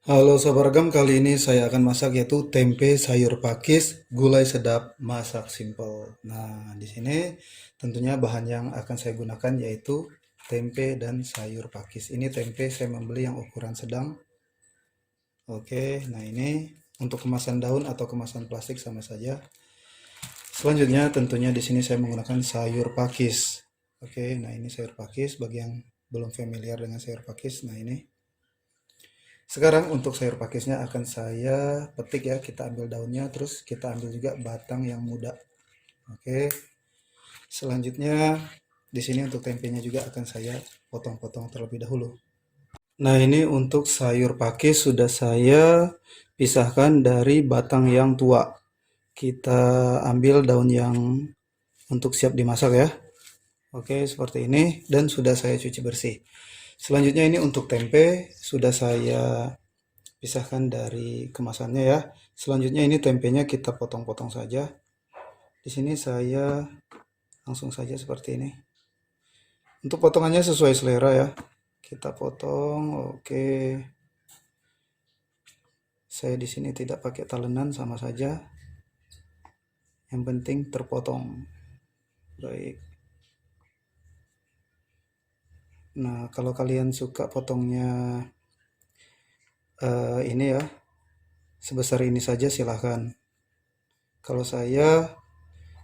Halo Sobat Ragam, kali ini saya akan masak yaitu tempe sayur pakis, gulai sedap, masak simple. Nah, di sini tentunya bahan yang akan saya gunakan yaitu tempe dan sayur pakis. Ini tempe saya membeli yang ukuran sedang. Oke, nah ini untuk kemasan daun atau kemasan plastik sama saja. Selanjutnya tentunya di sini saya menggunakan sayur pakis. Oke, nah ini sayur pakis bagi yang belum familiar dengan sayur pakis. Nah, ini sekarang untuk sayur pakisnya akan saya petik ya, kita ambil daunnya, terus kita ambil juga batang yang muda. Oke, selanjutnya di sini untuk tempenya juga akan saya potong-potong terlebih dahulu. Nah ini untuk sayur pakis sudah saya pisahkan dari batang yang tua. Kita ambil daun yang untuk siap dimasak ya. Oke, seperti ini dan sudah saya cuci bersih. Selanjutnya ini untuk tempe sudah saya pisahkan dari kemasannya ya. Selanjutnya ini tempenya kita potong-potong saja. Di sini saya langsung saja seperti ini. Untuk potongannya sesuai selera ya. Kita potong, oke. Saya di sini tidak pakai talenan sama saja. Yang penting terpotong. Baik. Nah, kalau kalian suka potongnya ini ya, sebesar ini saja silahkan. Kalau saya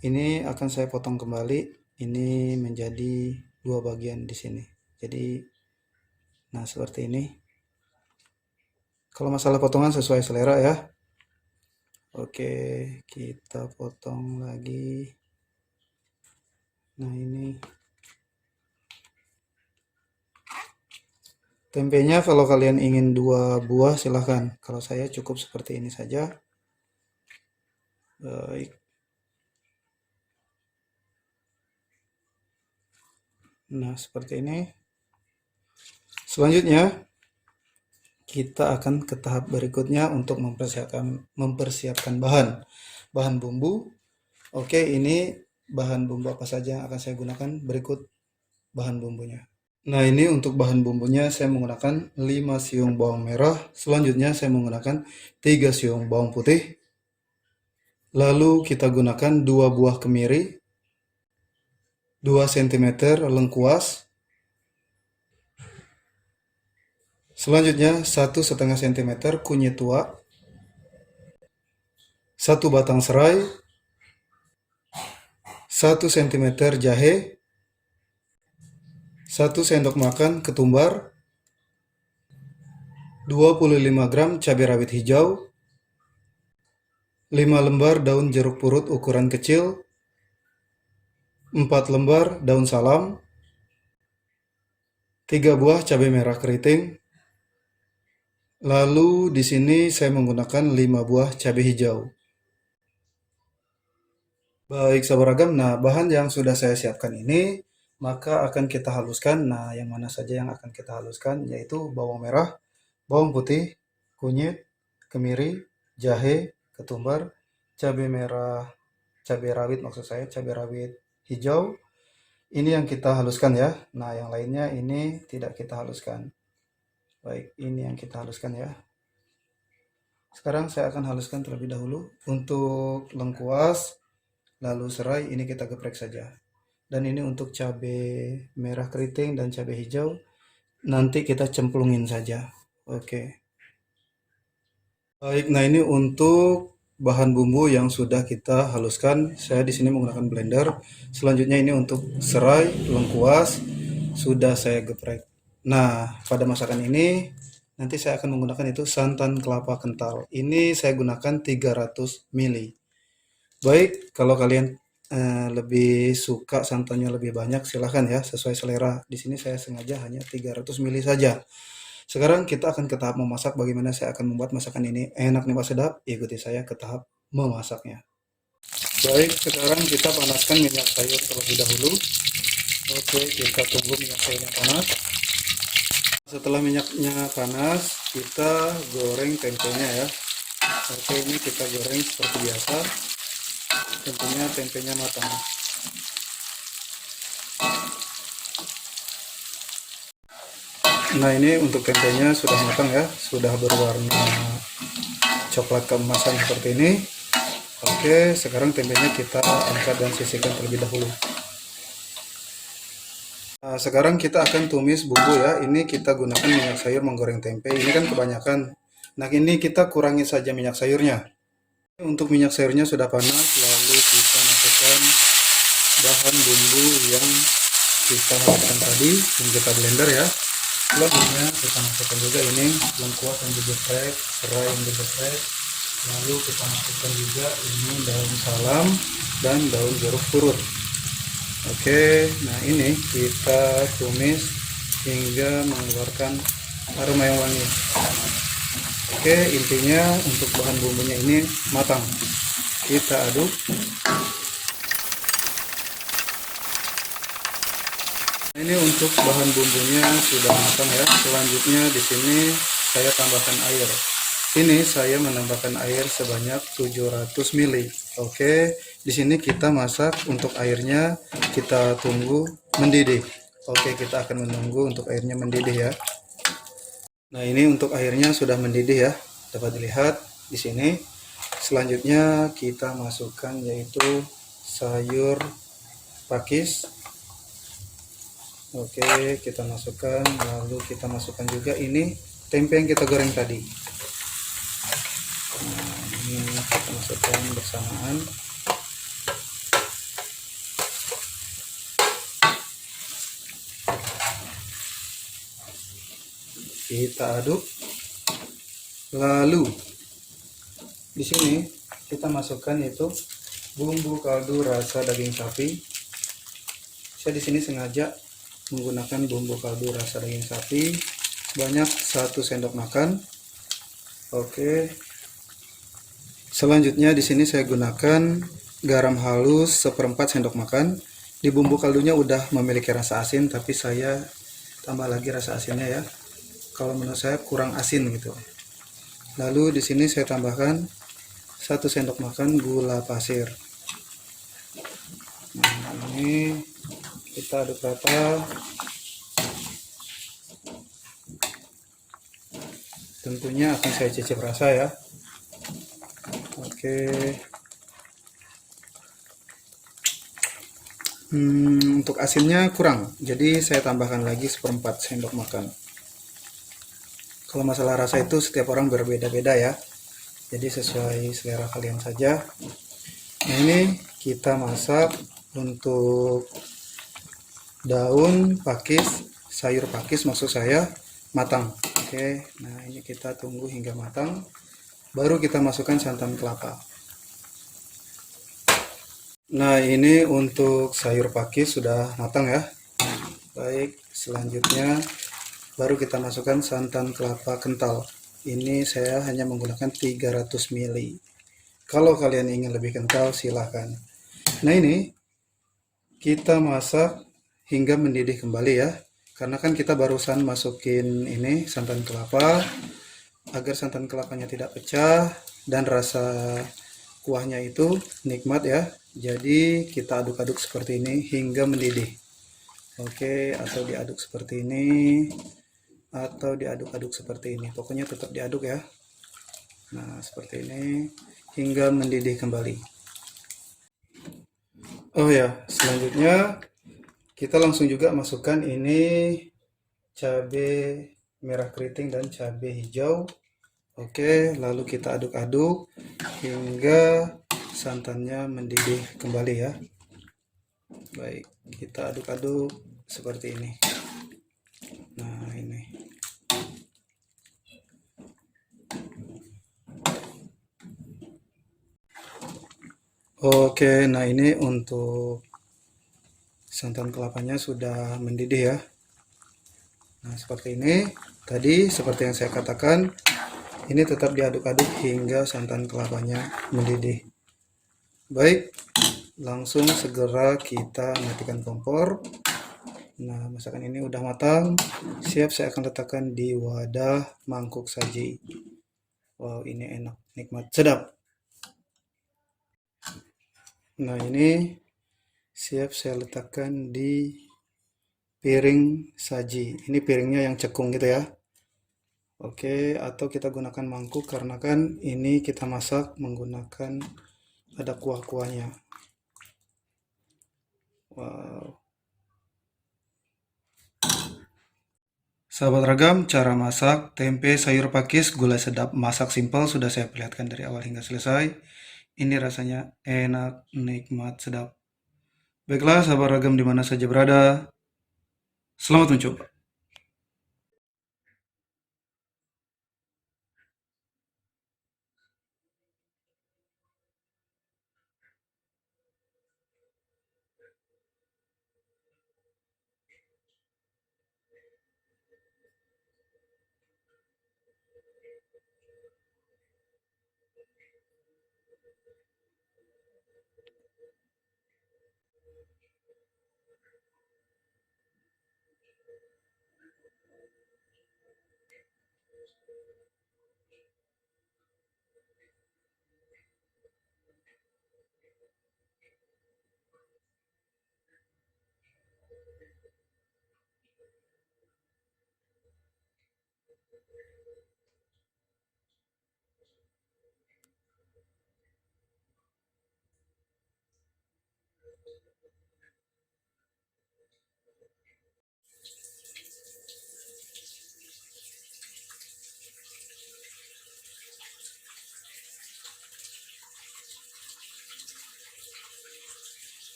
ini akan saya potong kembali. Ini menjadi dua bagian di sini. Jadi, nah seperti ini. Kalau masalah potongan sesuai selera ya. Oke, kita potong lagi. Nah ini tempenya kalau kalian ingin dua buah silahkan. Kalau saya cukup seperti ini saja. Baik. Nah seperti ini. Selanjutnya kita akan ke tahap berikutnya untuk mempersiapkan bahan bumbu. Oke, ini bahan bumbu apa saja yang akan saya gunakan, berikut bahan bumbunya. Nah, ini untuk bahan bumbunya saya menggunakan 5 siung bawang merah, selanjutnya saya menggunakan 3 siung bawang putih. Lalu kita gunakan 2 buah kemiri, 2 cm lengkuas. Selanjutnya 1,5 cm kunyit tua, 1 batang serai, 1 cm jahe, 1 sendok makan ketumbar, 25 gram cabai rawit hijau, 5 lembar daun jeruk purut ukuran kecil, 4 lembar daun salam, 3 buah cabai merah keriting. Lalu di sini saya menggunakan 5 buah cabai hijau. Baik, sahabat ragam. Nah, bahan yang sudah saya siapkan ini maka akan kita haluskan. Nah, yang mana saja yang akan kita haluskan yaitu bawang merah, bawang putih, kunyit, kemiri, jahe, ketumbar, cabai merah, cabai rawit maksud saya, cabai rawit hijau. Ini yang kita haluskan ya. Nah, yang lainnya ini tidak kita haluskan. Baik, ini yang kita haluskan ya. Sekarang saya akan haluskan terlebih dahulu. Untuk lengkuas, lalu serai, ini kita geprek saja. Dan ini untuk cabai merah keriting dan cabai hijau, nanti kita cemplungin saja. Oke. Baik, nah ini untuk bahan bumbu yang sudah kita haluskan. Saya di sini menggunakan blender. Selanjutnya ini untuk serai, lengkuas, sudah saya geprek. Nah, pada masakan ini nanti saya akan menggunakan itu santan kelapa kental. Ini saya gunakan 300 ml. Baik, kalau kalian lebih suka santannya lebih banyak silahkan ya, sesuai selera. Di sini saya sengaja hanya 300 ml saja. Sekarang kita akan ke tahap memasak. Bagaimana saya akan membuat masakan ini enak nih Pak sedap. Ikuti saya ke tahap memasaknya. Baik, sekarang kita panaskan minyak sayur terlebih dahulu. Oke, kita tunggu minyak sayurnya panas. Setelah minyaknya panas, kita goreng tempenya ya. Oke, ini kita goreng seperti biasa. Tentunya tempenya matang. Nah, ini untuk tempenya sudah matang ya, sudah berwarna coklat keemasan seperti ini. Oke, sekarang tempenya kita angkat dan sisihkan terlebih dahulu. Nah, sekarang kita akan tumis bumbu ya. Ini kita gunakan minyak sayur menggoreng tempe. Ini kan kebanyakan. Nah, ini kita kurangi saja minyak sayurnya. Untuk minyak sayurnya sudah panas, lalu kita masukkan bahan bumbu yang kita haluskan tadi, yang kita blender ya. Selanjutnya kita masukkan juga ini lengkuas yang digeprek, serai yang digeprek. Lalu kita masukkan juga ini daun salam dan daun jeruk purut. Oke, nah ini kita tumis hingga mengeluarkan aroma yang wangi. Oke, intinya untuk bahan bumbunya ini matang. Kita aduk. Ini untuk bahan bumbunya sudah matang ya. Selanjutnya di sini saya tambahkan air. Ini saya menambahkan air sebanyak 700 ml. Oke, di sini kita masak untuk airnya, kita tunggu mendidih. Oke, kita akan menunggu untuk airnya mendidih ya. Nah, ini untuk airnya sudah mendidih ya. Dapat dilihat di sini. Selanjutnya kita masukkan yaitu sayur pakis. Oke, kita masukkan, lalu kita masukkan juga ini tempe yang kita goreng tadi. Nah, ini kita masukkan bersamaan. Kita aduk. Lalu di sini kita masukkan yaitu bumbu kaldu rasa daging sapi. Saya di sini sengaja menggunakan bumbu kaldu rasa daging sapi sebanyak 1 sendok makan. Oke. Selanjutnya di sini saya gunakan garam halus 1/4 sendok makan. Di bumbu kaldunya udah memiliki rasa asin, tapi saya tambah lagi rasa asinnya ya. Kalau menurut saya kurang asin gitu. Lalu di sini saya tambahkan 1 sendok makan gula pasir. Nah, ini kita aduk rata. Tentunya akan saya cicip rasa ya. Oke. Untuk asinnya kurang, jadi saya tambahkan lagi 1/4 sendok makan. Kalau masalah rasa itu setiap orang berbeda-beda ya, jadi sesuai selera kalian saja. Nah, ini kita masak untuk daun pakis, sayur pakis maksud saya, matang. Oke, nah ini kita tunggu hingga matang, baru kita masukkan santan kelapa. Nah, ini untuk sayur pakis sudah matang ya. Baik, selanjutnya baru kita masukkan santan kelapa kental. Ini saya hanya menggunakan 300 ml. Kalau kalian ingin lebih kental silahkan. Nah, ini kita masak hingga mendidih kembali ya. Karena kan kita barusan masukin ini santan kelapa. Agar santan kelapanya tidak pecah dan rasa kuahnya itu nikmat ya. Jadi kita aduk-aduk seperti ini hingga mendidih. Oke, atau diaduk seperti ini, atau diaduk-aduk seperti ini. Pokoknya tetap diaduk ya. Nah, seperti ini hingga mendidih kembali. Oh ya, selanjutnya kita langsung juga masukkan ini cabai merah keriting dan cabai hijau. Oke, lalu kita aduk-aduk hingga santannya mendidih kembali ya. Baik, kita aduk-aduk seperti ini. Nah, ini. Oke, nah ini untuk santan kelapanya sudah mendidih ya. Nah, seperti ini. Tadi seperti yang saya katakan, ini tetap diaduk-aduk hingga santan kelapanya mendidih. Baik, langsung segera kita matikan kompor. Nah, masakan ini udah matang. Siap saya akan letakkan di wadah mangkuk saji. Wow, ini enak, nikmat, sedap. Nah, ini siap saya letakkan di piring saji. Ini piringnya yang cekung gitu ya. Oke, atau kita gunakan mangkuk karena kan ini kita masak menggunakan ada kuah-kuahnya. Wow. Sahabat ragam, cara masak tempe sayur pakis gulai sedap masak simpel sudah saya perlihatkan dari awal hingga selesai. Ini rasanya enak, nikmat, sedap. Baiklah, sahabat ragam di mana saja berada, selamat mencoba.